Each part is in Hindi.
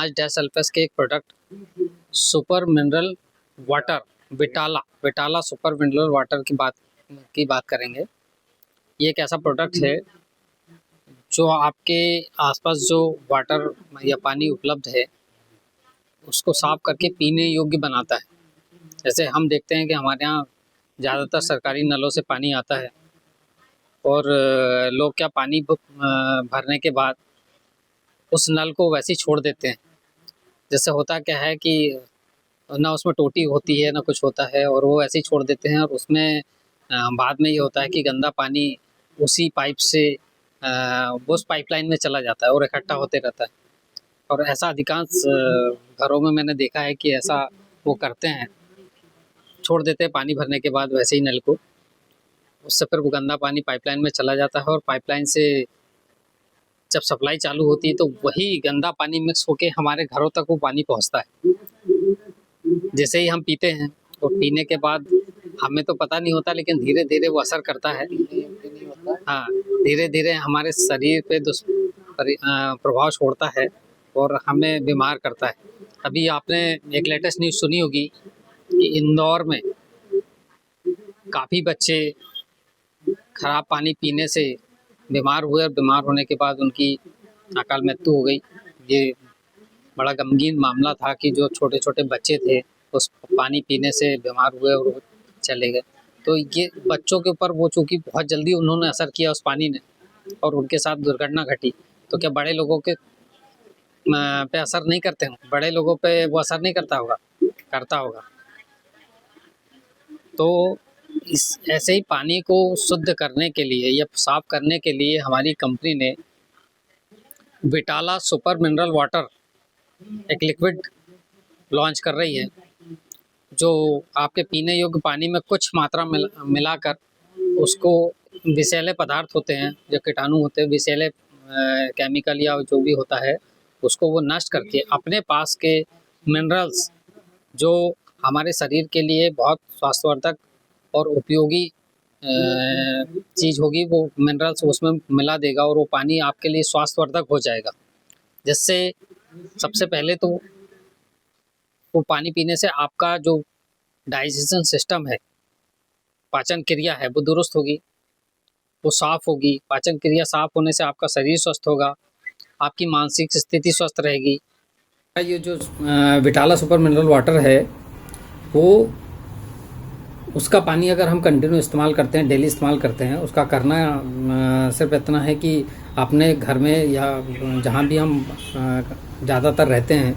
आज डैश अल्फेस के एक प्रोडक्ट सुपर मिनरल वाटर विटाला सुपर मिनरल वाटर की बात करेंगे। ये एक ऐसा प्रोडक्ट है जो आपके आसपास जो वाटर या पानी उपलब्ध है उसको साफ करके पीने योग्य बनाता है। जैसे हम देखते हैं कि हमारे यहाँ ज़्यादातर सरकारी नलों से पानी आता है और लोग क्या पानी भरने के बाद उस नल को वैसे ही छोड़ देते हैं। जैसे होता क्या है कि ना उसमें टोटी होती है ना कुछ होता है और वो ऐसे ही छोड़ देते हैं और उसमें बाद में ये होता है कि गंदा पानी उसी पाइप से उस पाइपलाइन में चला जाता है और इकट्ठा होते रहता है। और ऐसा अधिकांश घरों में मैंने देखा है कि ऐसा वो करते हैं, छोड़ देते हैं पानी भरने के बाद वैसे ही नल को। उससे फिर वो गंदा पानी पाइपलाइन में चला जाता है और पाइपलाइन से जब सप्लाई चालू होती है तो वही गंदा पानी मिक्स होके हमारे घरों तक वो पानी पहुंचता है। जैसे ही हम पीते हैं और पीने के बाद हमें तो पता नहीं होता, लेकिन धीरे धीरे वो असर करता है। हाँ, धीरे धीरे हमारे शरीर पे प्रभाव छोड़ता है और हमें बीमार करता है। अभी आपने एक लेटेस्ट न्यूज़ सुनी होगी कि इंदौर में काफ़ी बच्चे खराब पानी पीने से बीमार हुए और बीमार होने के बाद उनकी अकाल मृत्यु हो गई। ये बड़ा गमगीन मामला था कि जो छोटे छोटे बच्चे थे उस पानी पीने से बीमार हुए और वो चले गए। तो ये बच्चों के ऊपर वो चूँकि बहुत जल्दी उन्होंने असर किया उस पानी ने और उनके साथ दुर्घटना घटी, तो क्या बड़े लोगों के पे असर नहीं करते हों? बड़े लोगों पे वो असर नहीं करता होगा? करता होगा। तो इस ऐसे ही पानी को शुद्ध करने के लिए या साफ करने के लिए हमारी कंपनी ने विटाला सुपर मिनरल वाटर एक लिक्विड लॉन्च कर रही है, जो आपके पीने योग्य पानी में कुछ मात्रा मिलाकर उसको विषैले पदार्थ होते हैं, जो कीटाणु होते हैं, विषैले केमिकल या जो भी होता है, उसको वो नष्ट करके अपने पास के मिनरल्स जो हमारे शरीर के लिए बहुत स्वास्थ्यवर्धक और उपयोगी चीज़ होगी, वो मिनरल्स उसमें मिला देगा और वो पानी आपके लिए स्वास्थ्यवर्धक हो जाएगा। जिससे सबसे पहले तो वो पानी पीने से आपका जो डाइजेशन सिस्टम है, पाचन क्रिया है, वो दुरुस्त होगी, वो साफ़ होगी। पाचन क्रिया साफ़ होने से आपका शरीर स्वस्थ होगा, आपकी मानसिक स्थिति स्वस्थ रहेगी। ये जो विटाला सुपर मिनरल वाटर है, वो उसका पानी अगर हम कंटिन्यू इस्तेमाल करते हैं, डेली इस्तेमाल करते हैं, उसका करना सिर्फ इतना है कि अपने घर में या जहाँ भी हम ज़्यादातर रहते हैं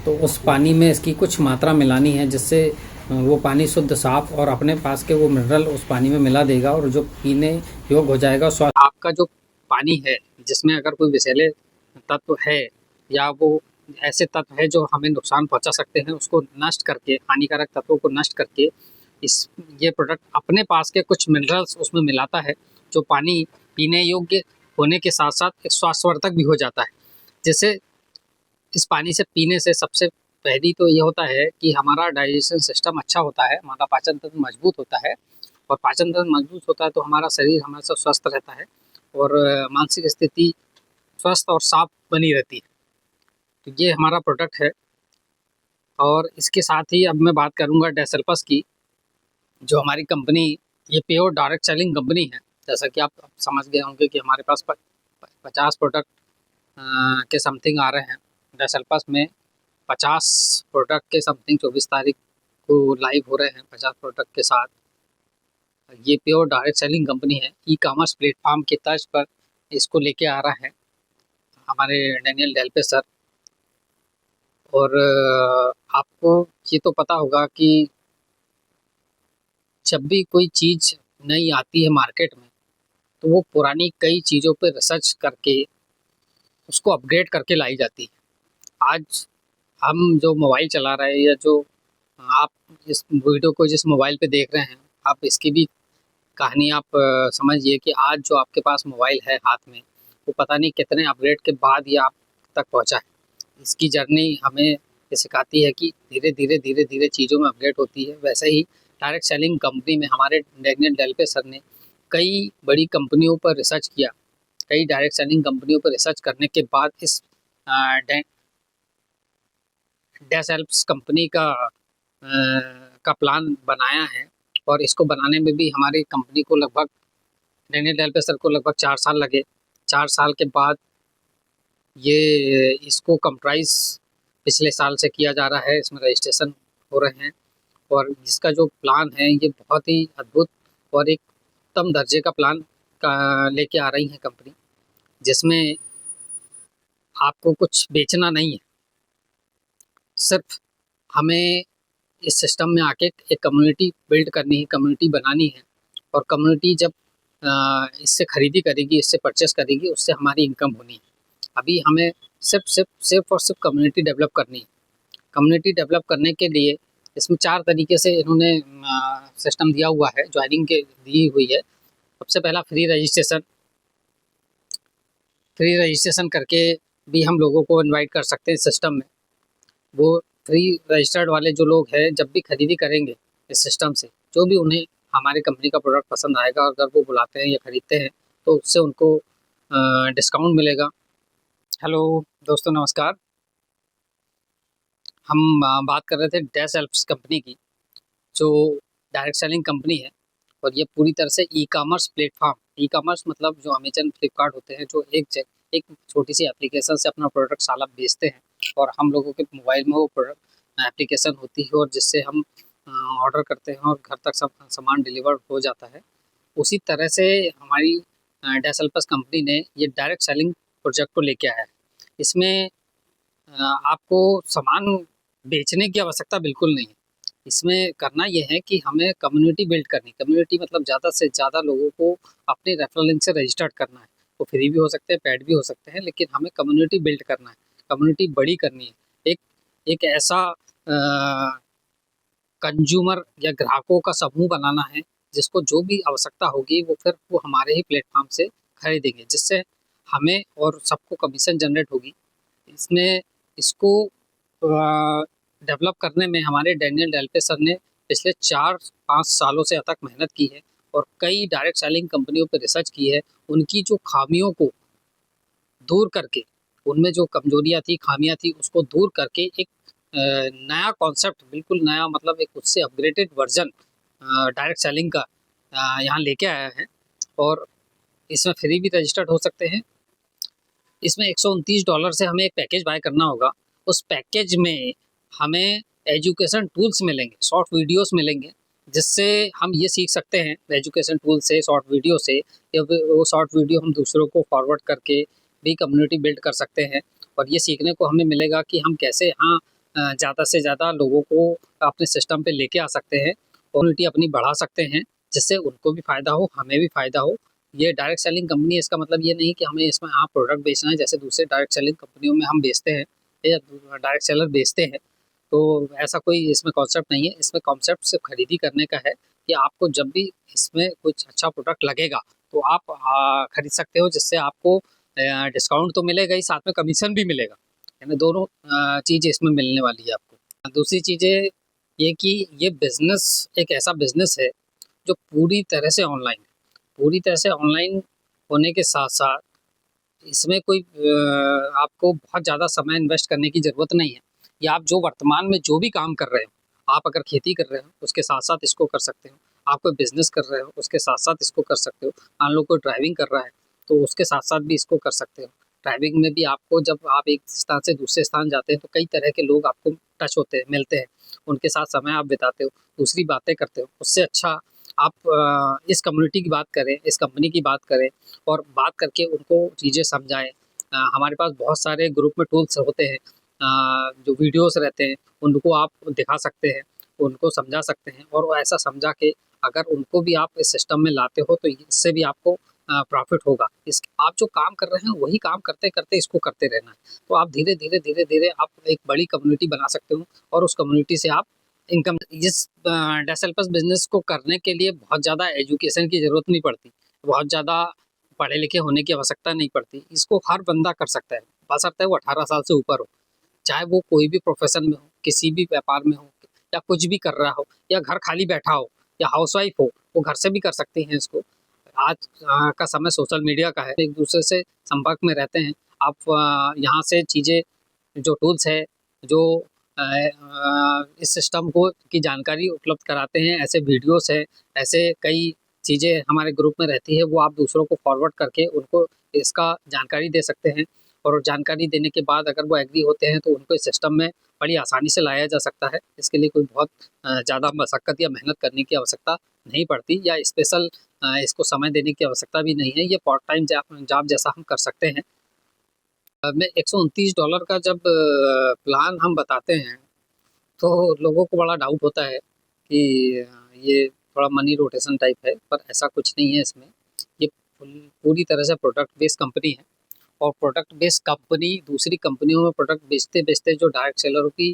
तो उस पानी में इसकी कुछ मात्रा मिलानी है, जिससे वो पानी शुद्ध साफ और अपने पास के वो मिनरल उस पानी में मिला देगा और जो पीने योग्य हो जाएगा। आपका जो पानी है जिसमें अगर कोई विषैले तत्व है या वो ऐसे तत्व है जो हमें नुकसान पहुंचा सकते हैं, उसको नष्ट करके, हानिकारक तत्वों को नष्ट करके ये प्रोडक्ट अपने पास के कुछ मिनरल्स उसमें मिलाता है, जो पानी पीने योग्य होने के साथ साथ एक स्वास्थ्यवर्धक भी हो जाता है। जैसे इस पानी से पीने से सबसे पहली तो ये होता है कि हमारा डाइजेशन सिस्टम अच्छा होता है, हमारा पाचन तंत्र मजबूत होता है और पाचन तंत्र मजबूत होता है तो हमारा शरीर हमेशा स्वस्थ रहता है और मानसिक स्थिति स्वस्थ और साफ बनी रहती है। तो ये हमारा प्रोडक्ट है। और इसके साथ ही अब मैं बात करूँगा डैश अल्फेस की, जो हमारी कंपनी, ये प्योर डायरेक्ट सेलिंग कंपनी है। जैसा कि आप समझ गए होंगे कि हमारे पास 50 प्रोडक्ट के समथिंग आ रहे हैं। डैश अल्फेस में 50 प्रोडक्ट के समथिंग 24 तारीख को लाइव हो रहे हैं 50 प्रोडक्ट के साथ। ये प्योर डायरेक्ट सेलिंग कंपनी है, ई कॉमर्स प्लेटफॉर्म की तर्ज पर इसको लेके आ रहा है हमारे डैनियल डेल्पे सर। और आपको ये तो पता होगा कि जब भी कोई चीज़ नई आती है मार्केट में तो वो पुरानी कई चीज़ों पे रिसर्च करके उसको अपग्रेड करके लाई जाती है। आज हम जो मोबाइल चला रहे हैं या जो आप इस वीडियो को जिस मोबाइल पे देख रहे हैं, आप इसकी भी कहानी आप समझिए कि आज जो आपके पास मोबाइल है हाथ में, वो पता नहीं कितने अपग्रेड के बाद ये आप तक पहुंचा है। इसकी जर्नी हमें ये सिखाती है कि धीरे धीरे चीज़ों में अपग्रेड होती है। वैसे ही डायरेक्ट सेलिंग कंपनी में हमारे डैनियल डेल्पे सर ने कई बड़ी कंपनियों पर रिसर्च किया, कई डायरेक्ट सेलिंग कंपनियों पर रिसर्च करने के बाद इस डैश हेल्प्स कंपनी का प्लान बनाया है, और इसको बनाने में भी हमारी कंपनी को लगभग, डैनियल डेल पे सर को लगभग 4 साल लगे। 4 साल के बाद ये इसको कंप्राइज़ पिछले साल से किया जा रहा है, इसमें रजिस्ट्रेशन हो रहे हैं, और इसका जो प्लान है ये बहुत ही अद्भुत और एक उत्तम दर्जे का प्लान का लेके आ रही है कंपनी, जिसमें आपको कुछ बेचना नहीं है, सिर्फ हमें इस सिस्टम में आके एक कम्युनिटी बिल्ड करनी है, कम्युनिटी बनानी है, और कम्युनिटी जब इससे खरीदी करेगी, इससे परचेस करेगी, उससे हमारी इनकम होनी है। अभी हमें सिर्फ कम्युनिटी डेवलप करनी है। कम्युनिटी डेवलप करने के लिए इसमें 4 तरीके से इन्होंने सिस्टम दिया हुआ है, ज्वाइनिंग के दी हुई है। सबसे पहला फ्री रजिस्ट्रेशन करके भी हम लोगों को इनवाइट कर सकते हैं सिस्टम में। वो फ्री रजिस्टर्ड वाले जो लोग हैं, जब भी खरीदी करेंगे इस सिस्टम से, जो भी उन्हें हमारी कंपनी का प्रोडक्ट पसंद आएगा, अगर वो बुलाते हैं या खरीदते हैं, तो उससे उनको डिस्काउंट मिलेगा। हेलो दोस्तों, नमस्कार। हम बात कर रहे थे डैश हेल्प्स कंपनी की, जो डायरेक्ट सेलिंग कंपनी है, और ये पूरी तरह से ई-कॉमर्स प्लेटफॉर्म, ई-कॉमर्स मतलब जो अमेजन, फ्लिपकार्ट होते हैं, जो एक छोटी सी एप्लीकेशन से अपना प्रोडक्ट साला बेचते हैं, और हम लोगों के मोबाइल में वो प्रोडक्ट एप्लीकेशन होती है, और जिससे हम ऑर्डर करते हैं और घर तक सब सामान डिलीवर हो जाता है। उसी तरह से हमारी डैश हेल्प्स कंपनी ने ये डायरेक्ट सेलिंग प्रोजेक्ट को लेके आया है। इसमें आपको सामान बेचने की आवश्यकता बिल्कुल नहीं है। इसमें करना ये है कि हमें कम्युनिटी बिल्ड करनी, कम्युनिटी मतलब ज़्यादा से ज़्यादा लोगों को अपने रेफरल लिंक से रजिस्टर्ड करना है। वो फ्री भी हो सकते हैं, पेड भी हो सकते हैं, लेकिन हमें कम्युनिटी बिल्ड करना है, कम्युनिटी बड़ी करनी है। एक एक ऐसा कंज्यूमर या ग्राहकों का समूह बनाना है, जिसको जो भी आवश्यकता होगी वो हमारे ही प्लेटफॉर्म से खरीदेंगे, जिससे हमें और सबको कमीशन जनरेट होगी। इसमें इसको डेवलप करने में हमारे डैनियल डेल पे सर ने पिछले 4-5 सालों से अथक मेहनत की है, और कई डायरेक्ट सेलिंग कंपनियों पर रिसर्च की है। उनकी जो खामियों को दूर करके, उनमें जो कमजोरियाँ थी, खामियाँ थी, उसको दूर करके एक नया कॉन्सेप्ट, बिल्कुल नया, मतलब एक उससे अपग्रेडेड वर्जन डायरेक्ट सेलिंग का यहाँ लेके आया है। और इसमें फ्री भी रजिस्टर्ड हो सकते हैं। इसमें $129 से हमें एक पैकेज बाय करना होगा। उस पैकेज में हमें एजुकेशन टूल्स मिलेंगे, शॉर्ट वीडियोस मिलेंगे, जिससे हम ये सीख सकते हैं एजुकेशन टूल से, शॉर्ट वीडियो से, या वो शॉर्ट वीडियो हम दूसरों को फॉरवर्ड करके भी कम्युनिटी बिल्ड कर सकते हैं। और ये सीखने को हमें मिलेगा कि हम कैसे यहाँ ज़्यादा से ज़्यादा लोगों को अपने सिस्टम पे लेके आ सकते हैं, कम्युनिटी अपनी बढ़ा सकते हैं, जिससे उनको भी फ़ायदा हो, हमें भी फ़ायदा हो। ये डायरेक्ट सेलिंग कंपनी है, इसका मतलब ये नहीं कि हमें इसमें प्रोडक्ट बेचना है, जैसे दूसरे डायरेक्ट सेलिंग कंपनियों में हम बेचते हैं या डायरेक्ट सेलर बेचते हैं। तो ऐसा कोई इसमें कॉन्सेप्ट नहीं है। इसमें कॉन्सेप्ट सिर्फ खरीदी करने का है, कि आपको जब भी इसमें कुछ अच्छा प्रोडक्ट लगेगा, तो आप खरीद सकते हो, जिससे आपको डिस्काउंट तो मिलेगा ही, साथ में कमीशन भी मिलेगा। यानी दोनों चीज़ें इसमें मिलने वाली है आपको। दूसरी चीज़ें ये कि ये बिज़नेस एक ऐसा बिज़नेस है जो पूरी तरह से ऑनलाइन है। पूरी तरह से ऑनलाइन होने के साथ-साथ इसमें कोई आपको बहुत ज़्यादा समय इन्वेस्ट करने की ज़रूरत नहीं है। या आप जो वर्तमान में जो भी काम कर रहे हो, आप अगर खेती कर रहे हो, उसके साथ-साथ इसको कर सकते हो। आप कोई बिज़नेस कर रहे हो, उसके साथ-साथ इसको कर सकते हो। मान लो कोई ड्राइविंग कर रहा है, तो उसके साथ-साथ भी इसको कर सकते हो। ड्राइविंग में भी आपको, जब आप एक स्थान से दूसरे स्थान जाते हैं, तो कई तरह के लोग आपको टच होते हैं, मिलते हैं। उनके साथ समय आप बिताते हो, दूसरी बातें करते हो। उससे अच्छा आप इस कम्युनिटी की बात करें, इस कंपनी की बात करें, और बात करके उनको चीज़ें समझाएँ। हमारे पास बहुत सारे ग्रुप में टूल्स होते हैं, जो वीडियोस रहते हैं, उनको आप दिखा सकते हैं, उनको समझा सकते हैं, और वो ऐसा समझा के अगर उनको भी आप इस सिस्टम में लाते हो, तो इससे भी आपको प्रॉफ़िट होगा। इस आप जो काम कर रहे हैं, वही काम करते-करते इसको करते रहना है। तो आप धीरे-धीरे आप एक बड़ी कम्युनिटी बना सकते हो, और उस कम्युनिटी से आप इनकम, इस डेसल्पस बिज़नेस को करने के लिए बहुत ज़्यादा एजुकेशन की ज़रूरत नहीं पड़ती, बहुत ज़्यादा पढ़े-लिखे होने की आवश्यकता नहीं पड़ती। इसको हर बंदा कर सकता है, बशर्ते वो 18 साल से ऊपर हो। चाहे वो कोई भी प्रोफ़ेशन में हो, किसी भी व्यापार में हो, या कुछ भी कर रहा हो, या घर खाली बैठा हो, या हाउसवाइफ़ हो, वो घर से भी कर सकती हैं इसको। आज का समय सोशल मीडिया का है, एक-दूसरे से संपर्क में रहते हैं। आप यहाँ से चीज़ें, जो टूल्स है, जो इस सिस्टम को की जानकारी उपलब्ध कराते हैं। ऐसे वीडियोस है, ऐसे कई चीज़ें हमारे ग्रुप में रहती है, वो आप दूसरों को फॉरवर्ड करके उनको इसका जानकारी दे सकते हैं। और जानकारी देने के बाद अगर वो एग्री होते हैं तो उनको इस सिस्टम में बड़ी आसानी से लाया जा सकता है। इसके लिए कोई बहुत ज़्यादा मशक्कत या मेहनत करने की आवश्यकता नहीं पड़ती, या स्पेशल इसको समय देने की आवश्यकता भी नहीं है। ये पार्ट टाइम जॉब जैसा हम कर सकते हैं। में $129 का जब प्लान हम बताते हैं, तो लोगों को बड़ा डाउट होता है कि ये थोड़ा मनी रोटेशन टाइप है, पर ऐसा कुछ नहीं है इसमें। ये पूरी तरह से प्रोडक्ट बेस्ड कंपनी है, और प्रोडक्ट बेस्ड कंपनी दूसरी कंपनियों में प्रोडक्ट बेचते-बेचते जो डायरेक्ट सेलरों की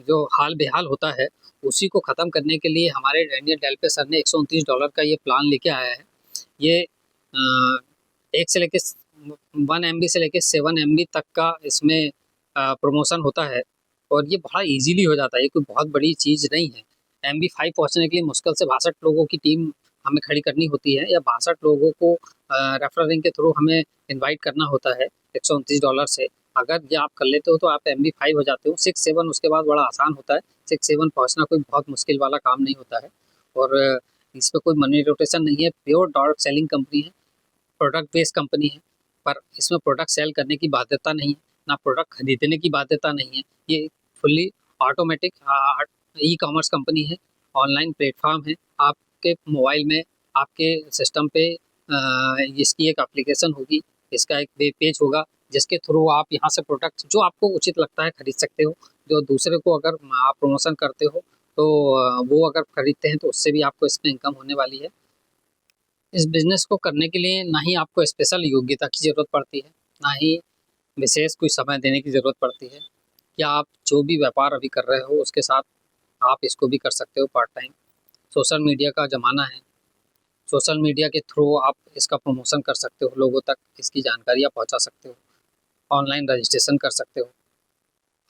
जो हाल बेहाल होता है, उसी को ख़त्म करने के लिए हमारे डैनियल डेल्पे सर ने $129 का ये प्लान लेके आया है। ये 1 से लेके 1 एमबी से लेके 7 एमबी तक का इसमें प्रमोशन होता है, और ये बड़ा ईज़िली हो जाता है, ये कोई बहुत बड़ी चीज़ नहीं है। एमबी 5 पहुँचने के लिए मुश्किल से 62 लोगों की टीम हमें खड़ी करनी होती है, या 62 लोगों को रेफरलिंग के थ्रू हमें इनवाइट करना होता है $129 से। अगर ये आप कर लेते हो तो आप एमबी 5 हो जाते हो। 6-7 उसके बाद बड़ा आसान होता है। 6-7 पहुँचना कोई बहुत मुश्किल वाला काम नहीं होता है, और इसमें कोई मनी रोटेशन नहीं है, प्योर डायरेक्ट सेलिंग कंपनी है, प्रोडक्ट बेस्ड कंपनी है। पर इसमें प्रोडक्ट सेल करने की बाध्यता नहीं है, ना प्रोडक्ट खरीदने की बाध्यता नहीं है। ये फुल्ली ऑटोमेटिक ई-कॉमर्स कंपनी है, ऑनलाइन प्लेटफ़ॉर्म है। आपके मोबाइल में, आपके सिस्टम पे इसकी एक एप्लीकेशन होगी, इसका एक वेब पेज होगा, जिसके थ्रू आप यहाँ से प्रोडक्ट जो आपको उचित लगता है खरीद सकते हो। जो दूसरे को अगर आप प्रमोशन करते हो, तो वो अगर खरीदते हैं तो उससे भी आपको इसमें इनकम होने वाली है। इस बिज़नेस को करने के लिए ना ही आपको स्पेशल योग्यता की ज़रूरत पड़ती है, ना ही विशेष कोई समय देने की ज़रूरत पड़ती है। या आप जो भी व्यापार अभी कर रहे हो उसके साथ आप इसको भी कर सकते हो पार्ट टाइम। सोशल मीडिया का ज़माना है, सोशल मीडिया के थ्रू आप इसका प्रमोशन कर सकते हो, लोगों तक इसकी जानकारियाँ पहुँचा सकते हो, ऑनलाइन रजिस्ट्रेशन कर सकते हो।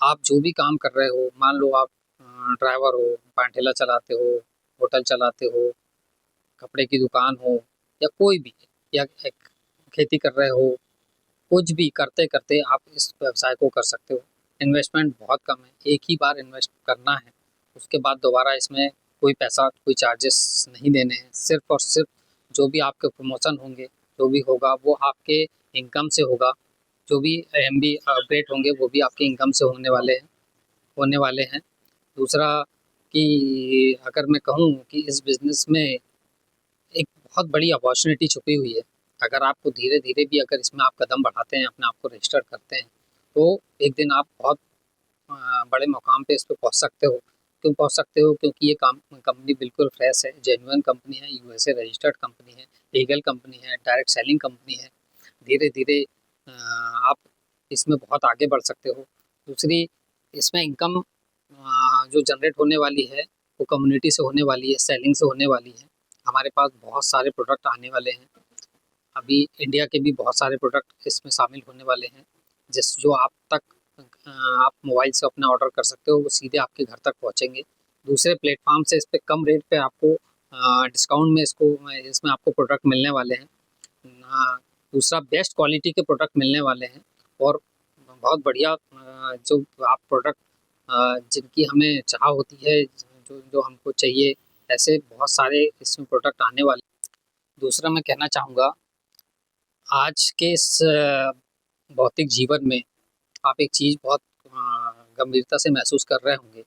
आप जो भी काम कर रहे हो, मान लो आप ड्राइवर हो, पान-ठेला चलाते हो, होटल चलाते हो, कपड़े की दुकान हो, या कोई भी, या एक खेती कर रहे हो, कुछ भी करते-करते आप इस व्यवसाय को कर सकते हो। इन्वेस्टमेंट बहुत कम है, एक ही बार इन्वेस्ट करना है, उसके बाद दोबारा इसमें कोई पैसा, कोई चार्जेस नहीं देने हैं। सिर्फ़ और सिर्फ जो भी आपके प्रमोशन होंगे, जो भी होगा वो आपके इनकम से होगा, जो भी एमबी अपडेट होंगे वो भी आपकी इनकम से होने वाले हैं। दूसरा कि अगर मैं कहूँ कि इस बिज़नेस में एक बहुत बड़ी अपॉर्चुनिटी छुपी हुई है। अगर आपको धीरे-धीरे भी अगर इसमें आप कदम बढ़ाते हैं, अपने आप को रजिस्टर करते हैं, तो एक दिन आप बहुत बड़े मुकाम पे इस पे पहुँच सकते हो। क्यों पहुँच सकते हो? क्योंकि ये कंपनी बिल्कुल फ्रेश है, जेन्युइन कंपनी है, यूएसए रजिस्टर्ड कंपनी है, लीगल कंपनी है, डायरेक्ट सेलिंग कंपनी है। धीरे-धीरे आप इसमें बहुत आगे बढ़ सकते हो। दूसरी, इसमें इनकम जो जनरेट होने वाली है, वो कम्युनिटी से होने वाली है, सेलिंग से होने वाली है। हमारे पास बहुत सारे प्रोडक्ट आने वाले हैं। अभी इंडिया के भी बहुत सारे प्रोडक्ट इसमें शामिल होने वाले हैं, जो आप तक आप मोबाइल से अपना ऑर्डर कर सकते हो, वो सीधे आपके घर तक पहुँचेंगे। दूसरे प्लेटफ़ॉर्म से इस पे कम रेट पे आपको डिस्काउंट में इसमें आपको प्रोडक्ट मिलने वाले हैं। दूसरा, बेस्ट क्वालिटी के प्रोडक्ट मिलने वाले हैं, और बहुत बढ़िया जो आप प्रोडक्ट जिनकी हमें चाह होती है, जो जो हमको चाहिए, ऐसे बहुत सारे इसमें प्रोडक्ट आने वाले। दूसरा मैं कहना चाहूँगा, आज के इस भौतिक जीवन में आप एक चीज़ बहुत गंभीरता से महसूस कर रहे होंगे,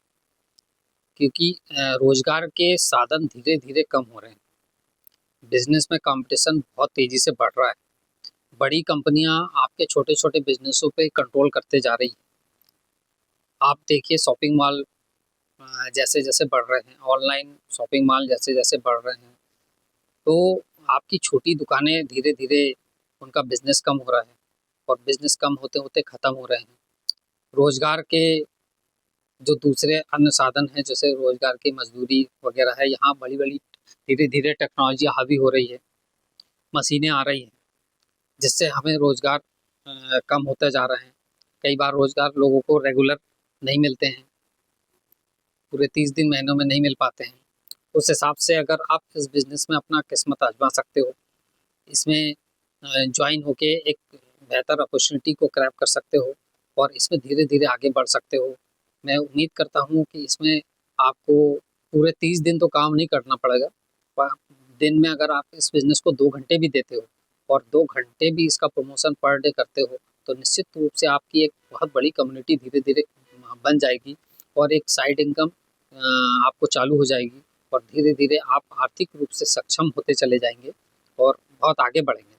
क्योंकि रोज़गार के साधन धीरे-धीरे कम हो रहे हैं। बिज़नेस में कॉम्पिटिशन बहुत तेज़ी से बढ़ रहा है। बड़ी कंपनियाँ आपके छोटे-छोटे बिज़नेसों पे कंट्रोल करते जा रही हैं। आप देखिए, शॉपिंग मॉल जैसे-जैसे बढ़ रहे हैं, ऑनलाइन शॉपिंग मॉल जैसे-जैसे बढ़ रहे हैं, तो आपकी छोटी दुकानें धीरे-धीरे उनका बिज़नेस कम हो रहा है, और बिज़नेस कम होते-होते ख़त्म हो रहे हैं। रोज़गार के जो दूसरे अन्य साधन हैं, जैसे रोज़गार की मज़दूरी वग़ैरह है, यहाँ बड़ी-बड़ी धीरे-धीरे टेक्नोलॉजी हावी हो रही है, मशीनें आ रही हैं, जिससे हमें रोज़गार कम होते जा रहे हैं। कई बार रोज़गार लोगों को रेगुलर नहीं मिलते हैं, पूरे 30 दिन, महीनों में नहीं मिल पाते हैं। उस हिसाब से अगर आप इस बिज़नेस में अपना किस्मत आज़मा सकते हो, इसमें जॉइन होके एक बेहतर अपॉर्चुनिटी को ग्रैब कर सकते हो, और इसमें धीरे-धीरे आगे बढ़ सकते हो। मैं उम्मीद करता हूँ कि इसमें आपको पूरे 30 दिन तो काम नहीं करना पड़ेगा। प दिन में अगर आप इस बिज़नेस को 2 घंटे भी देते हो और 2 घंटे भी इसका प्रमोशन पर डे करते हो, तो निश्चित रूप से आपकी एक बहुत बड़ी कम्युनिटी धीरे-धीरे बन जाएगी और एक साइड इनकम आपको चालू हो जाएगी और धीरे-धीरे आप आर्थिक रूप से सक्षम होते चले जाएँगे और बहुत आगे बढ़ेंगे।